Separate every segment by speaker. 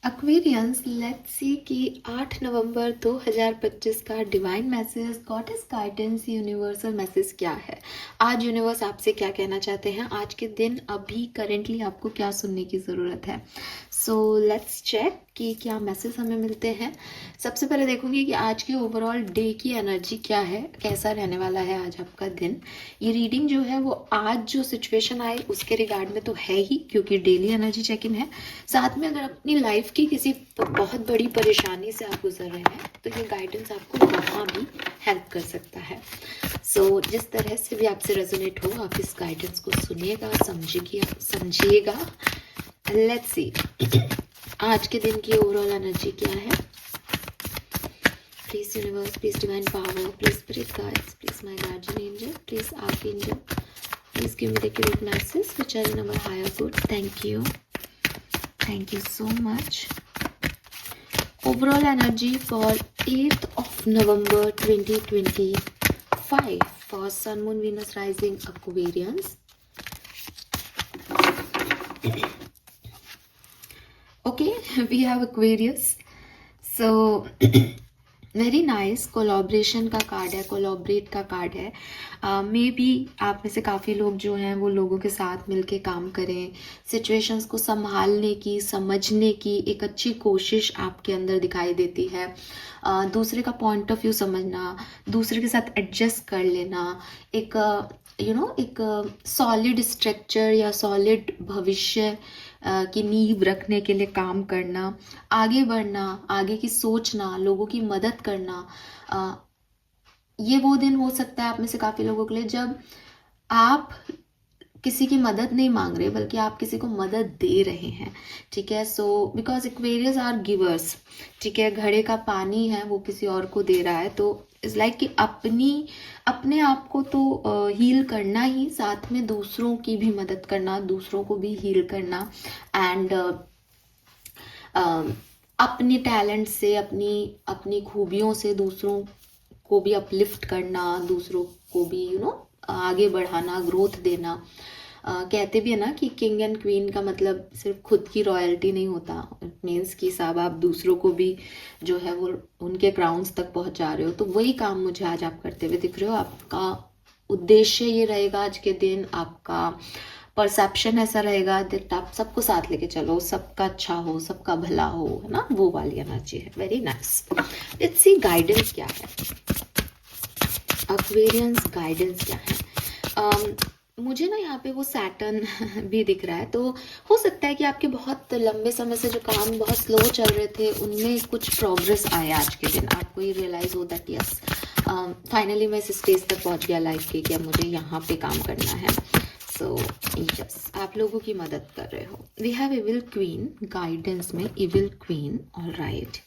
Speaker 1: Aquarians, let's see कि 8 नवंबर 2025 का divine message, goddess guidance, universal message क्या है। आज यूनिवर्स आपसे क्या कहना चाहते हैं, आज के दिन अभी करेंटली आपको क्या सुनने की ज़रूरत है। सो लेट्स चेक कि क्या मैसेज हमें मिलते हैं। सबसे पहले देखूंगी कि आज की ओवरऑल डे की एनर्जी क्या है, कैसा रहने वाला है आज आपका दिन। ये रीडिंग जो है वो आज जो सिचुएशन आए उसके रिगार्ड में तो है ही, क्योंकि डेली एनर्जी चेक इन है। साथ में अगर अपनी लाइफ की किसी बहुत बड़ी परेशानी से आप गुजर रहे हैं तो ये गाइडेंस आपको वहाँ भी हेल्प कर सकता है। सो जिस तरह से भी आपसे रेजोनेट हो, आप इस गाइडेंस को सुनिएगा, समझिएगा। लेट्स सी आज के दिन की ओवरऑल एनर्जी क्या है। Please universe, please divine power, please spirit guides, please my guardian angel, please archangel, please give me the correct messages which are in our higher good. Thank you so much. Overall energy for 8th of November 2025 for Sun, Moon, Venus, Rising, Aquarians. Okay, we have Aquarius. So very nice, collaboration का card है, collaborate का card है। May be आप में से काफ़ी लोग जो हैं वो लोगों के साथ मिलके काम करें, सिचुएशंस को संभालने की, समझने की एक अच्छी कोशिश आपके अंदर दिखाई देती है। दूसरे का पॉइंट ऑफ व्यू समझना, दूसरे के साथ एडजस्ट कर लेना, एक एक सॉलिड स्ट्रक्चर या सॉलिड भविष्य की नींव रखने के लिए काम करना, आगे बढ़ना, आगे की सोचना, लोगों की मदद करना। ये वो दिन हो सकता है आप में से काफ़ी लोगों के लिए जब आप किसी की मदद नहीं मांग रहे बल्कि आप किसी को मदद दे रहे हैं। ठीक है, so because Aquarius are givers. ठीक है, घड़े का पानी है वो किसी और को दे रहा है, तो इट्स लाइक कि अपने आप को तो हील करना ही, साथ में दूसरों की भी मदद करना, दूसरों को भी हील करना, एंड अपने टैलेंट से, अपनी खूबियों से दूसरों को भी अपलिफ्ट करना, दूसरों को भी आगे बढ़ाना, ग्रोथ देना। कहते भी है ना कि किंग एंड क्वीन का मतलब सिर्फ खुद की रॉयल्टी नहीं होता, इट मीन्स कि साहब आप दूसरों को भी जो है वो उनके क्राउन्स तक पहुंचा रहे हो। तो वही काम मुझे आज आप करते हुए दिख रहे हो। आपका उद्देश्य ये रहेगा आज के दिन, आपका परसेप्शन ऐसा रहेगा दैट आप सबको साथ लेके चलो, सबका अच्छा हो, सबका भला हो, है ना, वो वाली एनर्जी है। Very nice. Let's see guidance क्या है, एक्वेरियंस गाइडेंस क्या है। मुझे ना यहाँ पे वो सैटर्न भी दिख रहा है, तो हो सकता है कि आपके बहुत लंबे समय से जो काम बहुत स्लो चल रहे थे उनमें कुछ प्रोग्रेस आए आज के दिन, आपको ये रियलाइज हो दैट यस फाइनली मैं इस स्टेज तक पहुँच गया लाइफ के कि अब मुझे यहाँ पे काम करना है। सो यस, आप लोगों की मदद कर रहे हो। We have evil queen guidance में, evil queen. All right,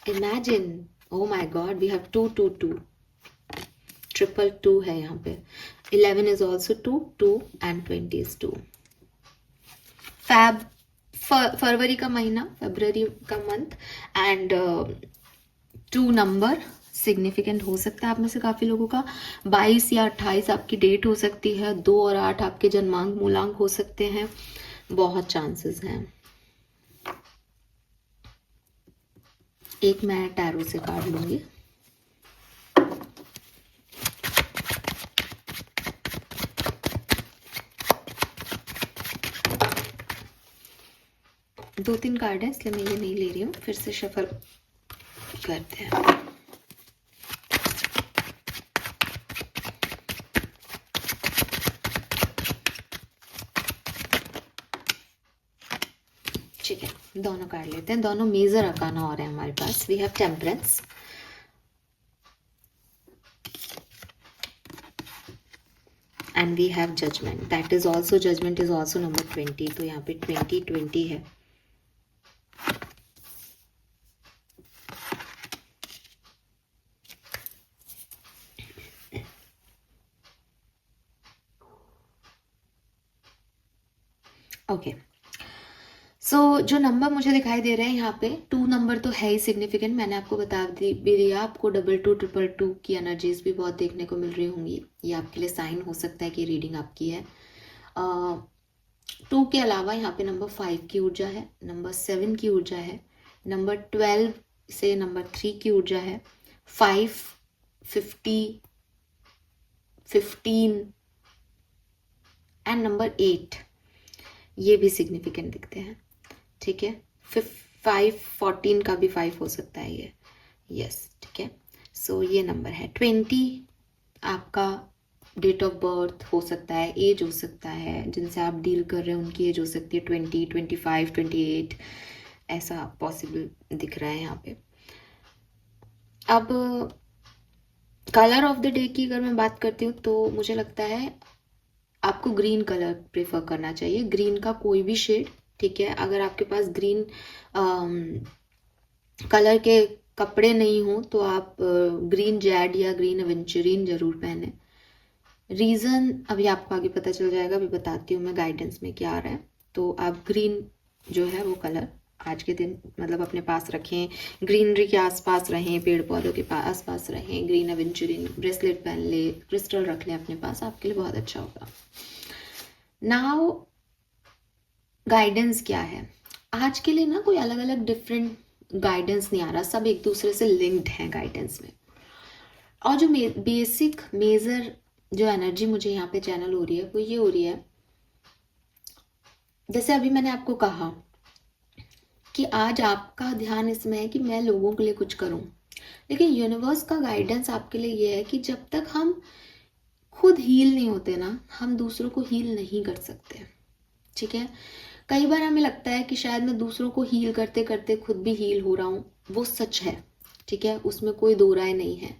Speaker 1: imagine, oh my God, we have 222, triple 2 है यहाँ पे। 11 इज ऑल्सो 2, 2 एंड 20 इज 2। फरवरी का महीना, फरवरी का मंथ, एंड 2 नंबर सिग्निफिकेंट हो सकता है आप में से काफ़ी लोगों का। 22 या 28 आपकी डेट हो सकती है, 2 और 8 आपके जन्मांक मूलांक हो सकते हैं, बहुत चांसेस हैं। एक मैं टैरो से कार्ड लूंगी। दो तीन कार्ड है इसलिए मैं ये नहीं ले रही हूँ, फिर से शफल करते हैं। ठीक है, दोनों कार्ड लेते हैं, दोनों मेजर अकाना हो रहे हैं हमारे पास। We have temperance, and we have judgement. That is also, judgement is also number 20, तो यहाँ पे 20 है। ओके, सो जो नंबर मुझे दिखाई दे रहे हैं यहाँ पे 2 नंबर तो है ही सिग्निफिकेंट, मैंने आपको बता भी दिया। आपको 22 222 की एनर्जीज भी बहुत देखने को मिल रही होंगी, ये आपके लिए साइन हो सकता है कि रीडिंग आपकी है। 2 के अलावा यहाँ पे नंबर 5 की ऊर्जा है, नंबर 7 की ऊर्जा है, नंबर 12 से नंबर 3 की ऊर्जा है, 5 50 15 एंड नंबर 8 ये भी सिग्निफिकेंट दिखते हैं। ठीक है, 5 14 का भी 5 हो सकता है ये, यस ठीक है। सो ये नंबर है 20, आपका डेट ऑफ बर्थ हो सकता है, एज हो सकता है, जिनसे आप डील कर रहे हैं उनकी एज हो सकती है 20 25 28, ऐसा पॉसिबल दिख रहा है यहाँ पे। अब कलर ऑफ द डे की अगर मैं बात करती हूँ तो मुझे लगता है आपको ग्रीन कलर प्रेफर करना चाहिए, ग्रीन का कोई भी शेड। ठीक है, अगर आपके पास ग्रीन कलर के कपड़े नहीं हो तो आप ग्रीन जैड या ग्रीन एवेंचुरिन जरूर पहने। रीज़न अभी आपको आगे पता चल जाएगा, अभी बताती हूँ मैं गाइडेंस में क्या आ रहा है। तो आप ग्रीन जो है वो कलर आज के दिन मतलब अपने पास रखें, ग्रीनरी के आसपास रहें, पेड़ पौधों के आसपास रहें, ग्रीन एवेंचुरिन ब्रेसलेट पहन ले, क्रिस्टल रख लें अपने पास, आपके लिए बहुत अच्छा होगा। नाउ गाइडेंस क्या है आज के लिए ना, कोई अलग अलग डिफरेंट गाइडेंस नहीं आ रहा, सब एक दूसरे से लिंक्ड है गाइडेंस में। और जो बेसिक मेजर जो एनर्जी मुझे यहाँ पे चैनल हो रही है वो ये हो रही है, जैसे अभी मैंने आपको कहा कि आज आपका ध्यान इसमें है कि मैं लोगों के लिए कुछ करूं, लेकिन यूनिवर्स का गाइडेंस आपके लिए ये है कि जब तक हम खुद हील नहीं होते ना, हम दूसरों को हील नहीं कर सकते। ठीक है, कई बार हमें लगता है कि शायद मैं दूसरों को हील करते करते खुद भी हील हो रहा हूँ, वो सच है, ठीक है, उसमें कोई दो राय नहीं है।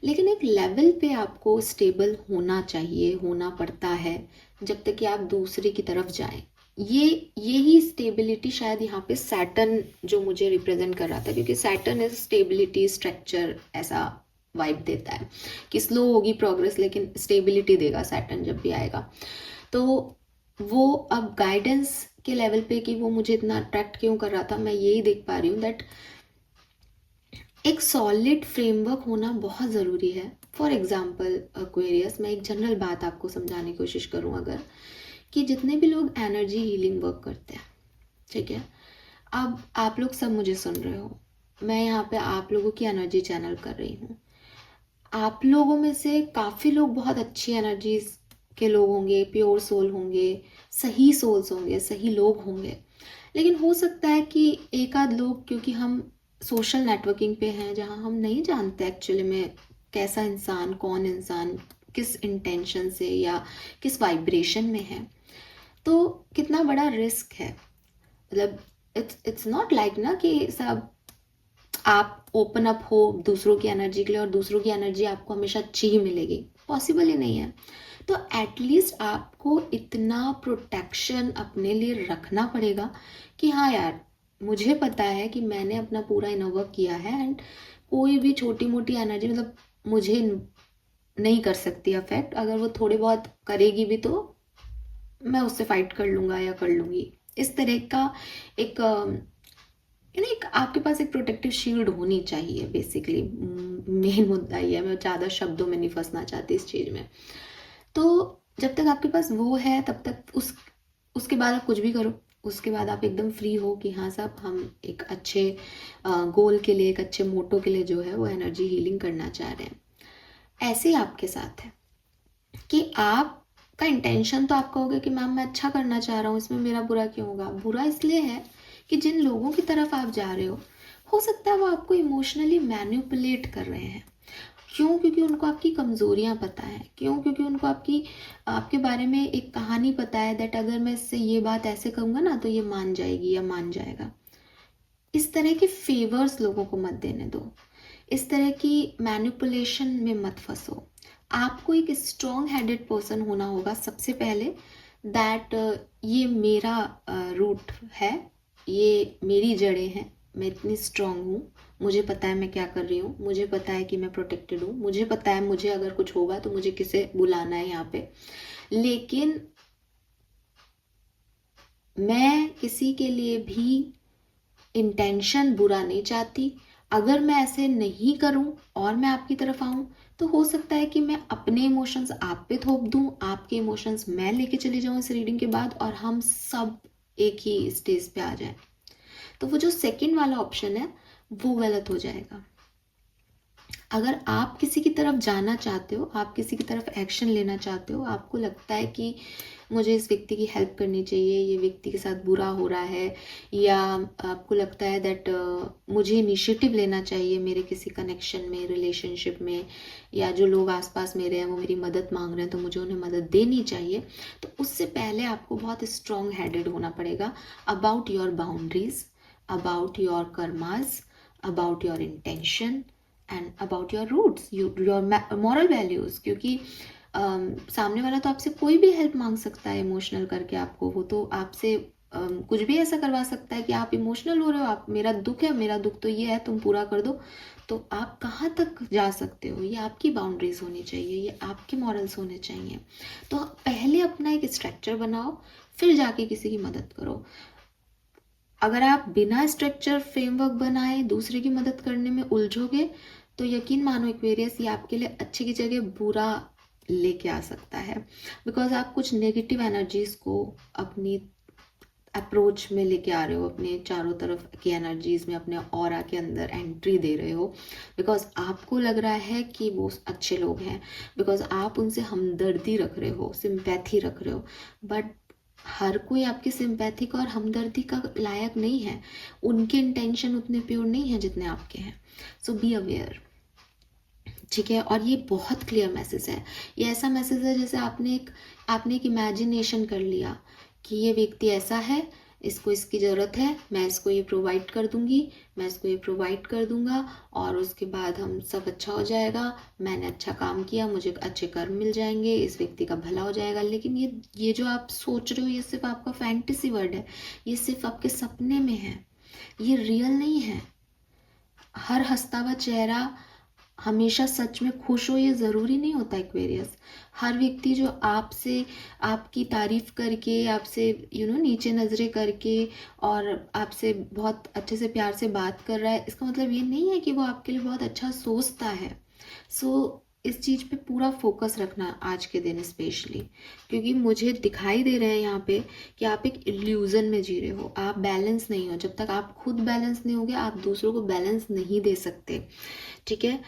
Speaker 1: लेकिन एक लेवल पे आपको स्टेबल होना चाहिए, होना पड़ता है जब तक कि आप दूसरे की तरफ जाएं। यही स्टेबिलिटी शायद यहाँ पे सैटर्न जो मुझे रिप्रेजेंट कर रहा था, क्योंकि सैटर्न इज स्टेबिलिटी, स्ट्रक्चर, ऐसा वाइब देता है कि स्लो होगी प्रोग्रेस लेकिन स्टेबिलिटी देगा सैटर्न जब भी आएगा। तो वो अब गाइडेंस के लेवल पे कि वो मुझे इतना अट्रैक्ट क्यों कर रहा था, मैं यही देख पा रही हूँ दैट एक सॉलिड फ्रेमवर्क होना बहुत ज़रूरी है। फॉर एग्जाम्पल एक्वेरियस, मैं एक जनरल बात आपको समझाने की कोशिश करूँ अगर, कि जितने भी लोग एनर्जी हीलिंग वर्क करते हैं, ठीक है, अब आप लोग सब मुझे सुन रहे हो, मैं यहाँ पे आप लोगों की एनर्जी चैनल कर रही हूँ। आप लोगों में से काफ़ी लोग बहुत अच्छी एनर्जीज के लोग होंगे, प्योर सोल होंगे, सही सोल्स होंगे, सही लोग होंगे। लेकिन हो सकता है कि एक आध लोग, क्योंकि हम सोशल नेटवर्किंग पे हैं जहाँ हम नहीं जानते एक्चुअली में कैसा इंसान, कौन इंसान किस इंटेंशन से या किस वाइब्रेशन में है, तो कितना बड़ा रिस्क है। मतलब इट्स नॉट लाइक ना कि सब आप ओपन अप हो दूसरों की एनर्जी के लिए और दूसरों की एनर्जी आपको हमेशा अच्छी ही मिलेगी, पॉसिबल ही नहीं है। तो एटलीस्ट आपको इतना प्रोटेक्शन अपने लिए रखना पड़ेगा कि हाँ यार, मुझे पता है कि मैंने अपना पूरा इनर वर्क किया है एंड कोई भी छोटी मोटी एनर्जी मतलब मुझे नहीं कर सकती अफेक्ट। अगर वो थोड़े बहुत करेगी भी तो मैं उससे फाइट कर लूँगा या कर लूँगी। इस तरह का एक एक आपके पास एक प्रोटेक्टिव शील्ड होनी चाहिए। बेसिकली मेन मुद्दा ये है, मैं ज़्यादा शब्दों में नहीं फंसना चाहती इस चीज़ में। तो जब तक आपके पास वो है तब तक उसके बाद आप कुछ भी करो, उसके बाद आप एकदम फ्री हो कि हाँ साहब, हम एक अच्छे गोल के लिए, एक अच्छे मोटो के लिए जो है वो एनर्जी हीलिंग करना चाह रहे हैं। ऐसे ही आपके साथ है कि आपका इंटेंशन तो आपका होगा कि मैम मैं अच्छा करना चाह रहा हूँ, इसमें मेरा बुरा क्यों होगा। बुरा इसलिए है कि जिन लोगों की तरफ आप जा रहे हो सकता है वो आपको इमोशनली मैनिपुलेट कर रहे हैं। क्यों? क्योंकि उनको आपकी कमज़ोरियाँ पता है। क्यों? क्योंकि उनको आपके बारे में एक कहानी पता है दैट अगर मैं इससे ये बात ऐसे कहूँगा ना तो ये मान जाएगी या मान जाएगा। इस तरह के फेवर्स लोगों को मत देने दो, इस तरह की मैनिपुलेशन में मत फंसो। आपको एक स्ट्रॉन्ग हेडेड पर्सन होना होगा सबसे पहले, दैट ये मेरा रूट है, ये मेरी जड़ें हैं, मैं इतनी स्ट्रॉन्ग हूँ, मुझे पता है मैं क्या कर रही हूँ, मुझे पता है कि मैं प्रोटेक्टेड हूँ, मुझे पता है मुझे अगर कुछ होगा तो मुझे किसे बुलाना है यहाँ पे। लेकिन मैं किसी के लिए भी इंटेंशन बुरा नहीं चाहती। अगर मैं ऐसे नहीं करूं और मैं आपकी तरफ आऊं तो हो सकता है कि मैं अपने इमोशंस आप पे थोप दूं, आपके इमोशंस मैं लेके चली जाऊं इस रीडिंग के बाद, और हम सब एक ही स्टेज पे आ जाएं। तो वो जो सेकंड वाला ऑप्शन है वो गलत हो जाएगा। अगर आप किसी की तरफ जाना चाहते हो, आप किसी की तरफ एक्शन लेना चाहते हो, आपको लगता है कि मुझे इस व्यक्ति की हेल्प करनी चाहिए, ये व्यक्ति के साथ बुरा हो रहा है, या आपको लगता है दैट मुझे इनिशिएटिव लेना चाहिए मेरे किसी कनेक्शन में, रिलेशनशिप में, या जो लोग आसपास मेरे हैं वो मेरी मदद मांग रहे हैं तो मुझे उन्हें मदद देनी चाहिए, तो उससे पहले आपको बहुत स्ट्रॉन्ग हेडेड होना पड़ेगा about your boundaries, about your karmas, about your intention and about your roots, your moral values. क्योंकि सामने वाला तो आपसे कोई भी हेल्प मांग सकता है इमोशनल करके आपको, वो तो आपसे कुछ भी ऐसा करवा सकता है कि आप इमोशनल हो रहे हो, आप मेरा दुख है, मेरा दुख तो ये है, तुम पूरा कर दो। तो आप कहाँ तक जा सकते हो, ये आपकी बाउंड्रीज होनी चाहिए, ये आपके मॉरल्स होने चाहिए। तो पहले अपना एक स्ट्रक्चर बनाओ, फिर जाके किसी की मदद करो। अगर आप बिना स्ट्रक्चर फ्रेमवर्क बनाए दूसरे की मदद करने में उलझोगे तो यकीन मानो एक्वेरियस, ये आपके लिए अच्छे की जगह बुरा लेके आ सकता है। बिकॉज आप कुछ नेगेटिव एनर्जीज को अपनी अप्रोच में लेके आ रहे हो, अपने चारों तरफ की एनर्जीज में, अपने ऑरा के अंदर एंट्री दे रहे हो। बिकॉज आपको लग रहा है कि वो अच्छे लोग हैं, बिकॉज आप उनसे हमदर्दी रख रहे हो, सिंपैथी रख रहे हो। बट हर कोई आपकी सिंपैथिक और हमदर्दी का लायक नहीं है, उनके इंटेंशन उतने प्योर नहीं है जितने आपके हैं। सो बी अवेयर, ठीक है। और ये बहुत क्लियर मैसेज है, ये ऐसा मैसेज है जैसे आपने एक इमेजिनेशन कर लिया कि ये व्यक्ति ऐसा है, इसको इसकी ज़रूरत है, मैं इसको ये प्रोवाइड कर दूंगी, मैं इसको ये प्रोवाइड कर दूंगा, और उसके बाद हम सब अच्छा हो जाएगा, मैंने अच्छा काम किया, मुझे अच्छे कर्म मिल जाएंगे, इस व्यक्ति का भला हो जाएगा। लेकिन ये जो आप सोच रहे हो ये सिर्फ आपका फैंटेसी वर्ड है, ये सिर्फ आपके सपने में है, ये रियल नहीं है। हर हंसता हुआ चेहरा हमेशा सच में खुश हो ये ज़रूरी नहीं होता एक्वेरियस। हर व्यक्ति जो आपसे आपकी तारीफ करके, आपसे नीचे नज़रें करके और आपसे बहुत अच्छे से प्यार से बात कर रहा है, इसका मतलब ये नहीं है कि वो आपके लिए बहुत अच्छा सोचता है। सो इस चीज़ पे पूरा फोकस रखना आज के दिन स्पेशली, क्योंकि मुझे दिखाई दे रहे हैं यहाँ पे कि आप एक इल्यूज़न में जी रहे हो, आप बैलेंस नहीं हो। जब तक आप खुद बैलेंस नहीं होगे आप दूसरों को बैलेंस नहीं दे सकते, ठीक है।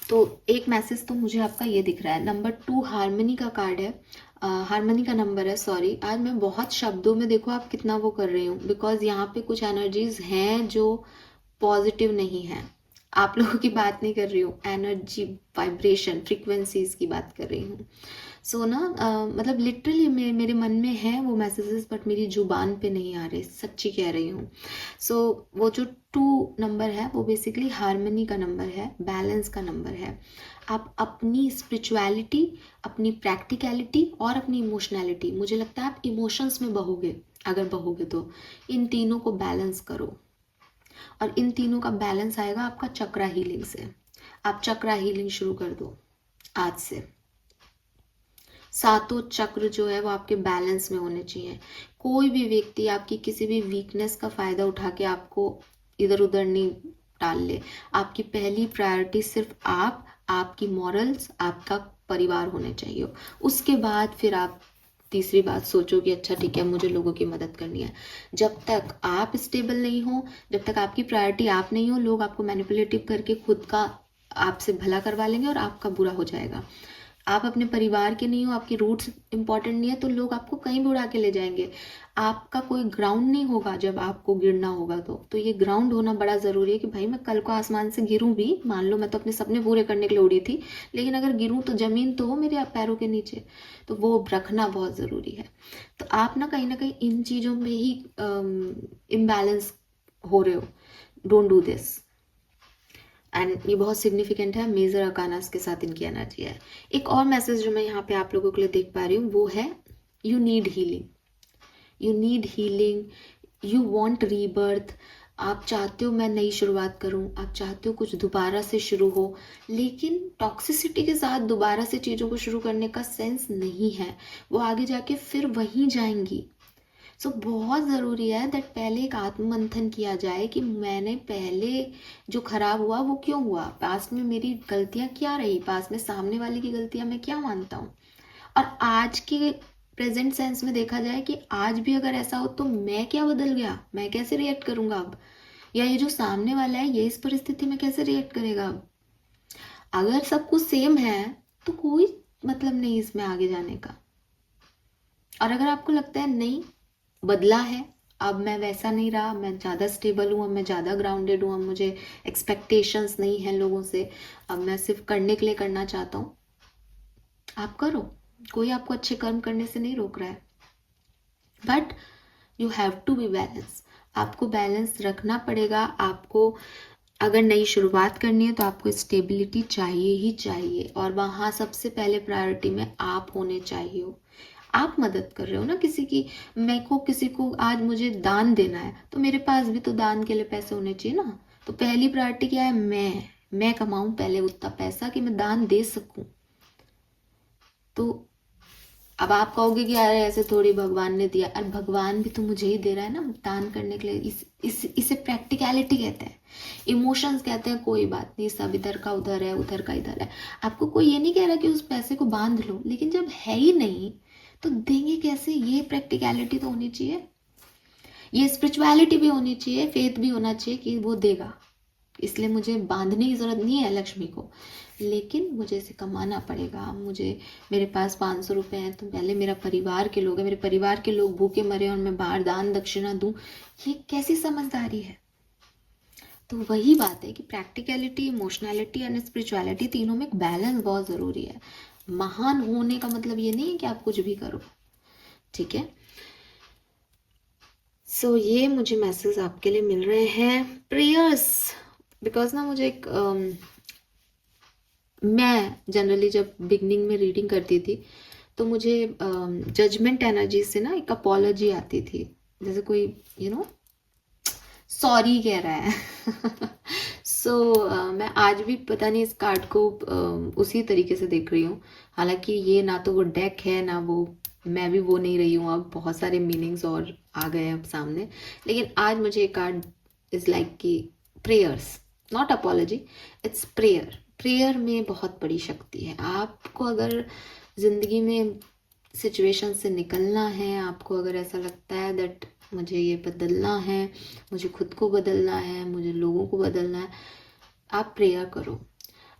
Speaker 1: तो एक मैसेज तो मुझे आपका ये दिख रहा है। नंबर 2 हारमनी का कार्ड है, हारमनी का नंबर है, सॉरी। आज मैं बहुत शब्दों में, देखो आप कितना वो कर रही हूँ, बिकॉज यहाँ पे कुछ एनर्जीज हैं जो पॉजिटिव नहीं है। आप लोगों की बात नहीं कर रही हूँ, एनर्जी वाइब्रेशन फ्रीक्वेंसीज की बात कर रही हूँ। सो ना मतलब लिटरली मेरे मन में है वो मैसेजेस, बट मेरी जुबान पे नहीं आ रहे, सच्ची कह रही हूँ। सो वो जो 2 नंबर है वो बेसिकली हारमनी का नंबर है, बैलेंस का नंबर है। आप अपनी स्पिरिचुअलिटी, अपनी प्रैक्टिकलिटी और अपनी इमोशनैलिटी, मुझे लगता है आप इमोशंस में बहोगे, अगर बहोगे तो इन तीनों को बैलेंस करो। और इन तीनों का बैलेंस आएगा आपका चक्रा हीलिंग से। आप चक्रा हीलिंग शुरू कर दो आज से। सातों चक्र जो है वो आपके बैलेंस में होने चाहिए। कोई भी व्यक्ति आपकी किसी भी वीकनेस का फायदा उठा के आपको इधर उधर नहीं डाल ले। आपकी पहली प्रायोरिटी सिर्फ आपकी मॉरल्स, आपका परिवार होने चाहिए। उसके बाद फिर आप तीसरी बात सोचो कि अच्छा ठीक है मुझे लोगों की मदद करनी है। जब तक आप स्टेबल नहीं हो, जब तक आपकी प्रायोरिटी आप नहीं हो, लोग आपको मैनिपुलेटिव करके खुद का आपसे भला करवा लेंगे और आपका बुरा हो जाएगा। आप अपने परिवार के नहीं हो, आपकी रूट्स इंपॉर्टेंट नहीं है, तो लोग आपको कहीं भी उड़ा के ले जाएंगे। आपका कोई ग्राउंड नहीं होगा जब आपको गिरना होगा। तो ये ग्राउंड होना बड़ा ज़रूरी है कि भाई मैं कल को आसमान से गिरूं भी, मान लो मैं तो अपने सपने पूरे करने के लिए उड़ी थी, लेकिन अगर गिरूं तो ज़मीन तो हो मेरे पैरों के नीचे, तो वो रखना बहुत ज़रूरी है। तो आप ना कहीं इन चीज़ों में ही इम्बैलेंस हो रहे हो। Don't do this. एंड ये बहुत सिग्निफिकेंट है, मेजर अकानास के साथ इनकी एनर्जी है। एक और मैसेज जो मैं यहाँ पे आप लोगों के लिए देख पा रही हूँ वो है you need healing, you need healing, you want rebirth. आप चाहते हो मैं नई शुरुआत करूं, आप चाहते हो कुछ दोबारा से शुरू हो, लेकिन टॉक्सिसिटी के साथ दोबारा से चीज़ों को शुरू करने का सेंस नहीं है, वो आगे जाके फिर वहीं जाएंगी। सो बहुत ज़रूरी है दैट पहले एक आत्ममंथन किया जाए कि मैंने पहले जो खराब हुआ वो क्यों हुआ, पास्ट में मेरी गलतियां क्या रही, पास्ट में सामने वाले की गलतियां मैं क्या मानता हूँ, और आज के प्रेजेंट सेंस में देखा जाए कि आज भी अगर ऐसा हो तो मैं क्या बदल गया, मैं कैसे रिएक्ट करूंगा अब, या ये जो सामने वाला है ये इस परिस्थिति में कैसे रिएक्ट करेगा अब। अगर सब कुछ सेम है तो कोई मतलब नहीं इसमें आगे जाने का। और अगर आपको लगता है नहीं बदला है, अब मैं वैसा नहीं रहा, मैं ज़्यादा स्टेबल हूँ, अब मैं ज़्यादा ग्राउंडेड हूँ, अब मुझे एक्सपेक्टेशंस नहीं है लोगों से, अब मैं सिर्फ करने के लिए करना चाहता हूँ, आप करो, कोई आपको अच्छे कर्म करने से नहीं रोक रहा है। But you have to be balance, आपको बैलेंस रखना पड़ेगा। आपको अगर नई शुरुआत करनी है तो आपको स्टेबिलिटी चाहिए ही चाहिए, और वहाँ सबसे पहले प्रायोरिटी में आप होने चाहिए हो। आप मदद कर रहे हो ना किसी की, मैं को किसी को आज मुझे दान देना है तो मेरे पास भी तो दान के लिए पैसे होने चाहिए ना। तो पहली प्रायोरिटी क्या है, मैं कमाऊं पहले उतना पैसा कि मैं दान दे सकूं। तो अब आप कहोगे कि यार ऐसे थोड़ी भगवान ने दिया, अरे भगवान भी तो मुझे ही दे रहा है ना दान करने के लिए। इसे प्रैक्टिकलिटी कहते हैं, इमोशंस कहते हैं। कोई बात नहीं, सब इधर का उधर है, उधर का इधर है। आपको कोई ये नहीं कह रहा कि उस पैसे को बांध लो, लेकिन जब है ही नहीं तो देंगे कैसे, ये प्रैक्टिकलिटी तो होनी चाहिए, ये स्पिरिचुअलिटी भी होनी चाहिए, फेथ भी होना चाहिए कि वो देगा। इसलिए मुझे बांधने की जरूरत नहीं है लक्ष्मी को, लेकिन मुझे इसे कमाना पड़ेगा। मुझे, मेरे पास 500 रुपए हैं तो पहले मेरा परिवार के लोग हैं, मेरे परिवार के लोग भूखे मरे और मैं बाहर दान दक्षिणा दूं, ये कैसी समझदारी है। तो वही बात है कि प्रैक्टिकलिटी, इमोशनैलिटी एंड स्पिरिचुअलिटी, तीनों में एक बैलेंस बहुत ज़रूरी है। महान होने का मतलब ये नहीं है कि आप कुछ भी करो, ठीक है। सो ये मुझे मैसेज आपके लिए मिल रहे हैं, प्रेयर्स। बिकॉज ना मुझे एक मैं जनरली जब बिगनिंग में रीडिंग करती थी तो मुझे जजमेंट एनर्जी से ना एक अपॉलॉजी आती थी, जैसे कोई सॉरी कह रहा है। सो मैं आज भी पता नहीं इस कार्ड को उसी तरीके से देख रही हूँ। हालांकि ये ना तो वो डेक है ना वो, मैं भी वो नहीं रही हूँ, अब बहुत सारे मीनिंग्स और आ गए अब सामने। लेकिन आज मुझे ये कार्ड इज लाइक कि prayers, not apology, it's prayer. Prayer में बहुत बड़ी शक्ति है। आपको अगर जिंदगी में सिचुएशन से निकलना है, आपको अगर ऐसा लगता है दैट मुझे ये बदलना है, मुझे खुद को बदलना है, मुझे लोगों को बदलना है, आप प्रेयर करो।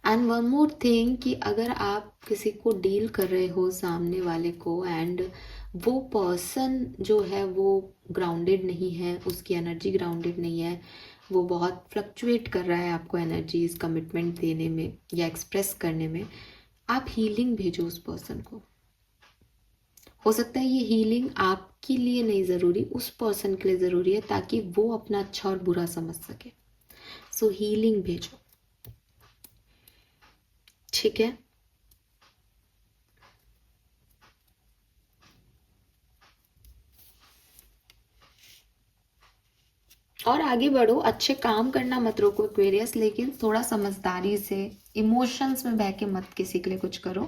Speaker 1: एंड वन मोर थिंग कि अगर आप किसी को डील कर रहे हो सामने वाले को, एंड वो पर्सन जो है वो ग्राउंडेड नहीं है, उसकी एनर्जी ग्राउंडेड नहीं है, वो बहुत फ्लक्चुएट कर रहा है आपको एनर्जीज कमिटमेंट देने में या एक्सप्रेस करने में, आप हीलिंग भेजो उस पर्सन को। हो सकता है ये हीलिंग आपके लिए नहीं ज़रूरी, उस पर्सन के लिए ज़रूरी है, ताकि वो अपना अच्छा और बुरा समझ सके। सो हीलिंग भेजो, ठीक है। और आगे बढ़ो, अच्छे काम करना मत रोको एक्वेरियस, लेकिन थोड़ा समझदारी से, इमोशंस में बह के मत किसी के लिए कुछ करो,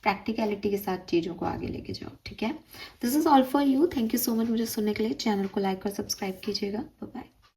Speaker 1: प्रैक्टिकलिटी के साथ चीज़ों को आगे लेके जाओ, ठीक है। This is all for you. Thank you so much मुझे सुनने के लिए। चैनल को लाइक और सब्सक्राइब कीजिएगा। Bye bye.